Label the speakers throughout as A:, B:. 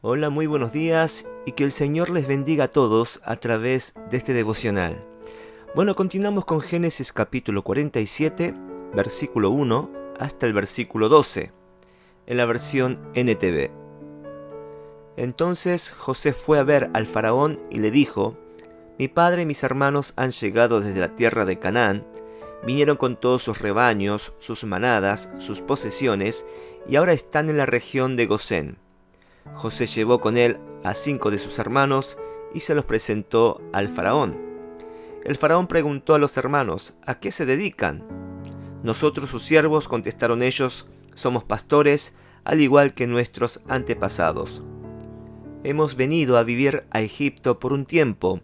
A: Hola, muy buenos días y que el Señor les bendiga a todos a través de este devocional. Bueno, continuamos con Génesis capítulo 47, versículo 1 hasta el versículo 12, en la versión NTV. Entonces José fue a ver al faraón y le dijo: Mi padre y mis hermanos han llegado desde la tierra de Canaán, vinieron con todos sus rebaños, sus manadas, sus posesiones, y ahora están en la región de Gosén. José llevó con él a 5 de sus hermanos y se los presentó al faraón. El faraón preguntó a los hermanos: ¿A qué se dedican? Nosotros, sus siervos, contestaron ellos, somos pastores, al igual que nuestros antepasados. Hemos venido a vivir a Egipto por un tiempo,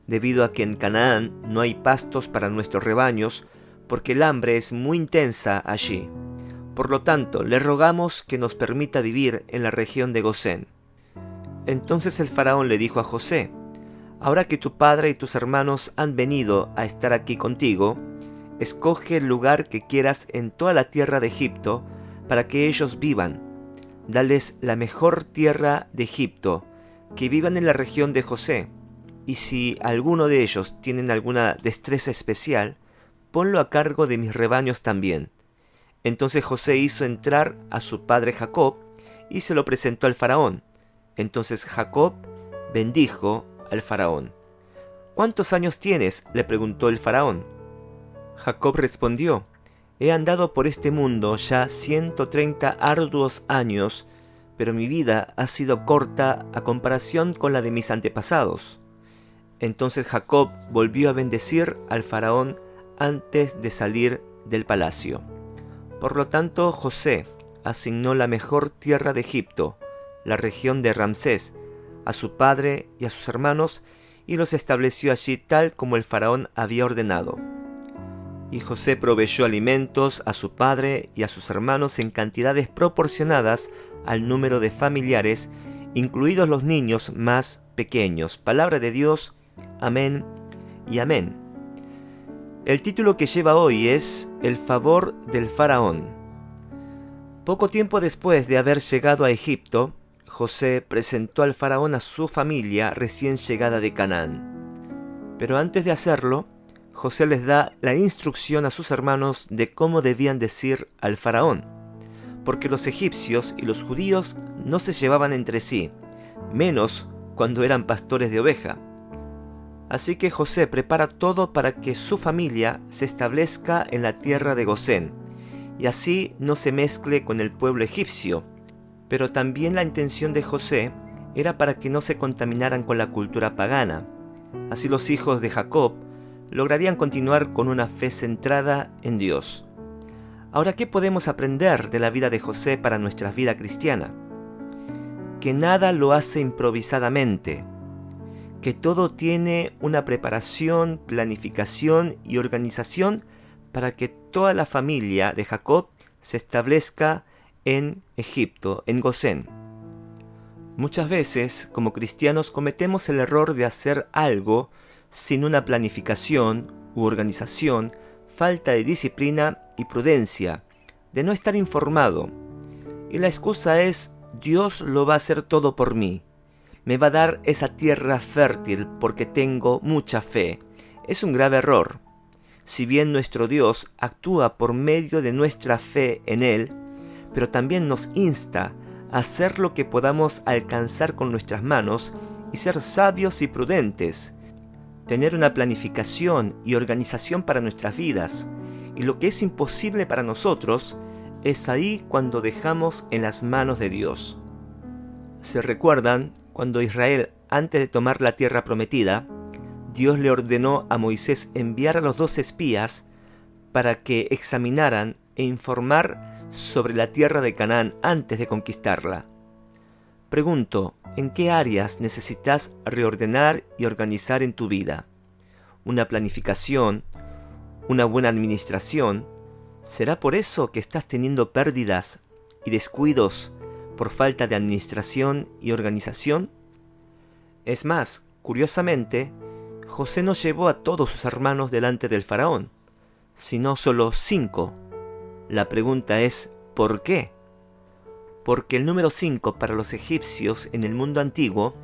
A: debido a que en Canaán no hay pastos para nuestros rebaños, porque el hambre es muy intensa allí. Por lo tanto, le rogamos que nos permita vivir en la región de Gosén. Entonces el faraón le dijo a José: Ahora que tu padre y tus hermanos han venido a estar aquí contigo, escoge el lugar que quieras en toda la tierra de Egipto para que ellos vivan. Dales la mejor tierra de Egipto, que vivan en la región de José. Y si alguno de ellos tienen alguna destreza especial, ponlo a cargo de mis rebaños también. Entonces José hizo entrar a su padre Jacob y se lo presentó al faraón. Entonces Jacob bendijo al faraón. ¿Cuántos años tienes?, le preguntó el faraón. Jacob respondió: He andado por este mundo ya 130 arduos años, pero mi vida ha sido corta a comparación con la de mis antepasados. Entonces Jacob volvió a bendecir al faraón antes de salir del palacio. Por lo tanto, José asignó la mejor tierra de Egipto, la región de Ramsés, a su padre y a sus hermanos, y los estableció allí tal como el faraón había ordenado. Y José proveyó alimentos a su padre y a sus hermanos en cantidades proporcionadas al número de familiares, incluidos los niños más pequeños. Palabra de Dios, amén y amén. El título que lleva hoy es El favor del faraón. Poco tiempo después de haber llegado a Egipto, José presentó al faraón a su familia recién llegada de Canaán. Pero antes de hacerlo, José les da la instrucción a sus hermanos de cómo debían decir al faraón, porque los egipcios y los judíos no se llevaban entre sí, menos cuando eran pastores de oveja. Así que José prepara todo para que su familia se establezca en la tierra de Gosén, y así no se mezcle con el pueblo egipcio. Pero también la intención de José era para que no se contaminaran con la cultura pagana. Así los hijos de Jacob lograrían continuar con una fe centrada en Dios. Ahora, ¿qué podemos aprender de la vida de José para nuestra vida cristiana? Que nada lo hace improvisadamente, que todo tiene una preparación, planificación y organización para que toda la familia de Jacob se establezca en Egipto, en Gosén. Muchas veces, como cristianos, cometemos el error de hacer algo sin una planificación u organización, falta de disciplina y prudencia, de no estar informado. Y la excusa es: Dios lo va a hacer todo por mí. Me va a dar esa tierra fértil porque tengo mucha fe. Es un grave error. Si bien nuestro Dios actúa por medio de nuestra fe en Él, pero también nos insta a hacer lo que podamos alcanzar con nuestras manos y ser sabios y prudentes, tener una planificación y organización para nuestras vidas, y lo que es imposible para nosotros es ahí cuando dejamos en las manos de Dios. ¿Se recuerdan cuando Israel, antes de tomar la tierra prometida, Dios le ordenó a Moisés enviar a los 2 espías para que examinaran e informar sobre la tierra de Canaán antes de conquistarla? Pregunto, ¿en qué áreas necesitas reordenar y organizar en tu vida? ¿Una planificación? ¿Una buena administración? ¿Será por eso que estás teniendo pérdidas y descuidos por falta de administración y organización? Es más, curiosamente, José no llevó a todos sus hermanos delante del faraón, sino solo 5. La pregunta es: ¿por qué? porque el número 5 para los egipcios en el mundo antiguo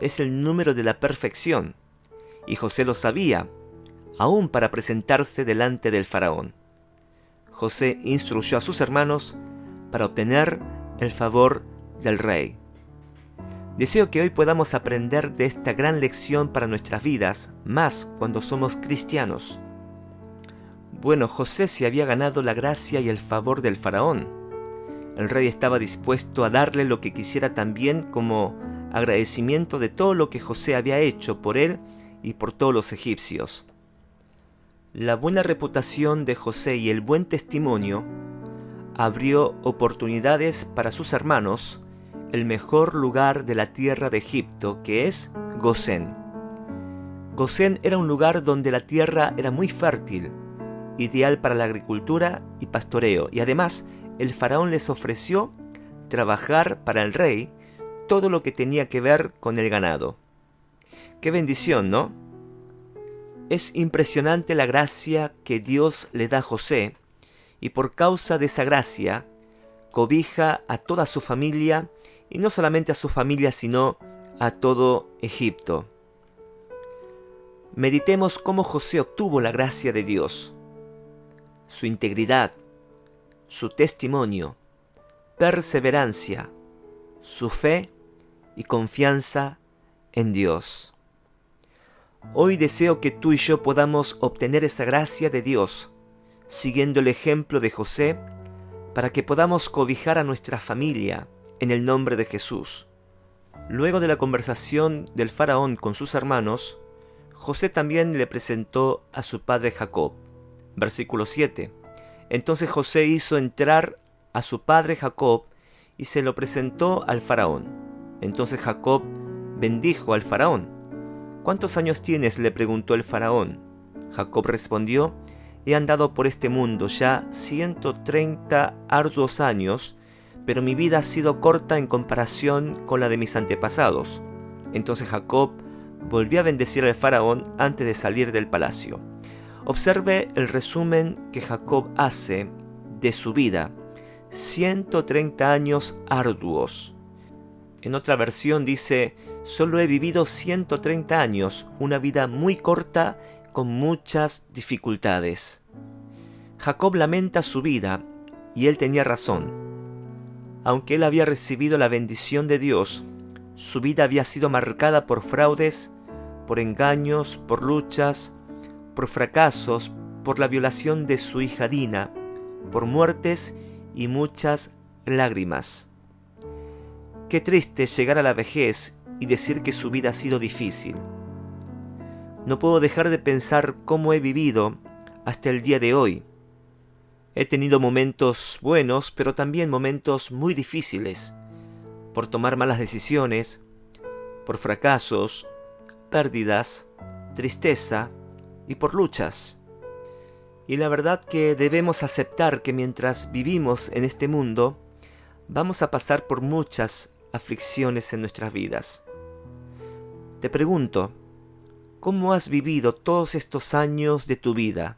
A: es el número de la perfección, y José lo sabía, aún para presentarse delante del faraón. José instruyó a sus hermanos para obtener el favor del rey. Deseo que hoy podamos aprender de esta gran lección para nuestras vidas, más cuando somos cristianos. Bueno, José se había ganado la gracia y el favor del faraón. El rey estaba dispuesto a darle lo que quisiera también como agradecimiento de todo lo que José había hecho por él y por todos los egipcios. La buena reputación de José y el buen testimonio abrió oportunidades para sus hermanos, el mejor lugar de la tierra de Egipto, que es Gosén. Gosén era un lugar donde la tierra era muy fértil, ideal para la agricultura y pastoreo, y además el faraón les ofreció trabajar para el rey todo lo que tenía que ver con el ganado. ¡Qué bendición!, ¿no? Es impresionante la gracia que Dios le da a José, y por causa de esa gracia, cobija a toda su familia, y no solamente a su familia, sino a todo Egipto. Meditemos cómo José obtuvo la gracia de Dios. Su integridad, su testimonio, perseverancia, su fe y confianza en Dios. Hoy deseo que tú y yo podamos obtener esa gracia de Dios, siguiendo el ejemplo de José, para que podamos cobijar a nuestra familia en el nombre de Jesús. Luego de la conversación del faraón con sus hermanos, José también le presentó a su padre Jacob. Versículo 7. Entonces José hizo entrar a su padre Jacob y se lo presentó al faraón. Entonces Jacob bendijo al faraón. ¿Cuántos años tienes?, le preguntó el faraón. Jacob respondió: he andado por este mundo ya 130 arduos años, pero mi vida ha sido corta en comparación con la de mis antepasados. Entonces Jacob volvió a bendecir al faraón antes de salir del palacio. Observe el resumen que Jacob hace de su vida: 130 años arduos. En otra versión dice: solo he vivido 130 años, una vida muy corta con muchas dificultades. Jacob lamenta su vida, y él tenía razón. Aunque él había recibido la bendición de Dios, su vida había sido marcada por fraudes, por engaños, por luchas, por fracasos, por la violación de su hija Dina, por muertes y muchas lágrimas. Qué triste llegar a la vejez y decir que su vida ha sido difícil. No puedo dejar de pensar cómo he vivido hasta el día de hoy. He tenido momentos buenos, pero también momentos muy difíciles, por tomar malas decisiones, por fracasos, pérdidas, tristeza y por luchas. Y la verdad que debemos aceptar que mientras vivimos en este mundo, vamos a pasar por muchas aflicciones en nuestras vidas. Te pregunto, ¿cómo has vivido todos estos años de tu vida?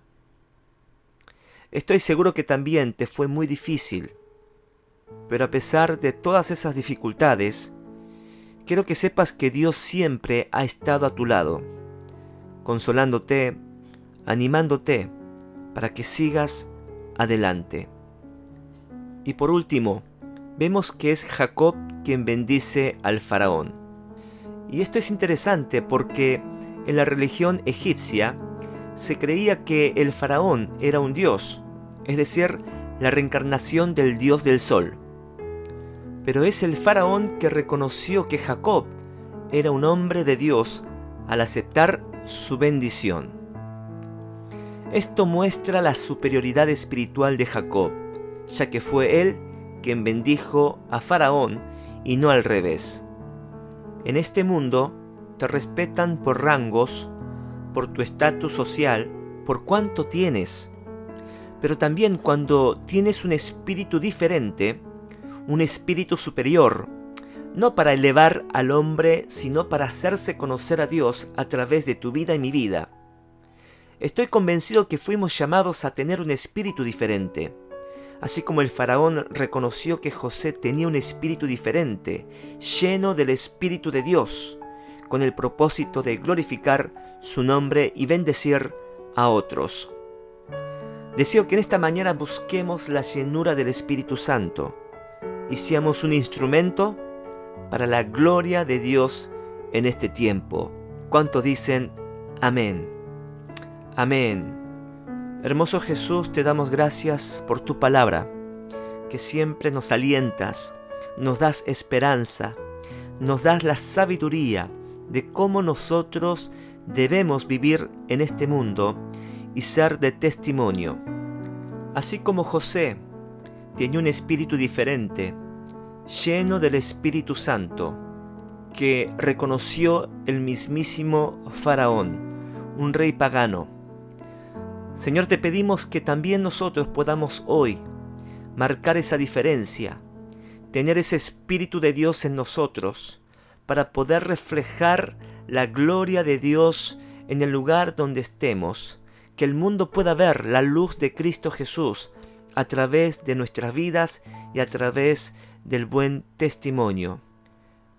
A: Estoy seguro que también te fue muy difícil, pero a pesar de todas esas dificultades, quiero que sepas que Dios siempre ha estado a tu lado, consolándote, animándote, para que sigas adelante. Y por último, vemos que es Jacob quien bendice al faraón. Y esto es interesante porque en la religión egipcia se creía que el faraón era un dios, es decir, la reencarnación del dios del sol. Pero es el faraón que reconoció que Jacob era un hombre de Dios al aceptar su bendición. Esto muestra la superioridad espiritual de Jacob, ya que fue él quien bendijo a Faraón y no al revés. En este mundo te respetan por rangos, por tu estatus social, por cuánto tienes. Pero también cuando tienes un espíritu diferente, un espíritu superior, no para elevar al hombre, sino para hacerse conocer a Dios a través de tu vida y mi vida. Estoy convencido que fuimos llamados a tener un espíritu diferente, así como el faraón reconoció que José tenía un espíritu diferente, lleno del Espíritu de Dios, con el propósito de glorificar su nombre y bendecir a otros. Deseo que en esta mañana busquemos la llenura del Espíritu Santo y seamos un instrumento para la gloria de Dios en este tiempo. ¿Cuántos dicen amén? Amén. Hermoso Jesús, te damos gracias por tu palabra, que siempre nos alientas, nos das esperanza, nos das la sabiduría de cómo nosotros debemos vivir en este mundo y ser de testimonio. Así como José tenía un espíritu diferente, lleno del Espíritu Santo, que reconoció el mismísimo Faraón, un rey pagano. Señor, te pedimos que también nosotros podamos hoy marcar esa diferencia, tener ese Espíritu de Dios en nosotros, para poder reflejar la gloria de Dios en el lugar donde estemos, que el mundo pueda ver la luz de Cristo Jesús a través de nuestras vidas y a través del buen testimonio.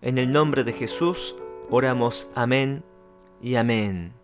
A: En el nombre de Jesús oramos amén y amén.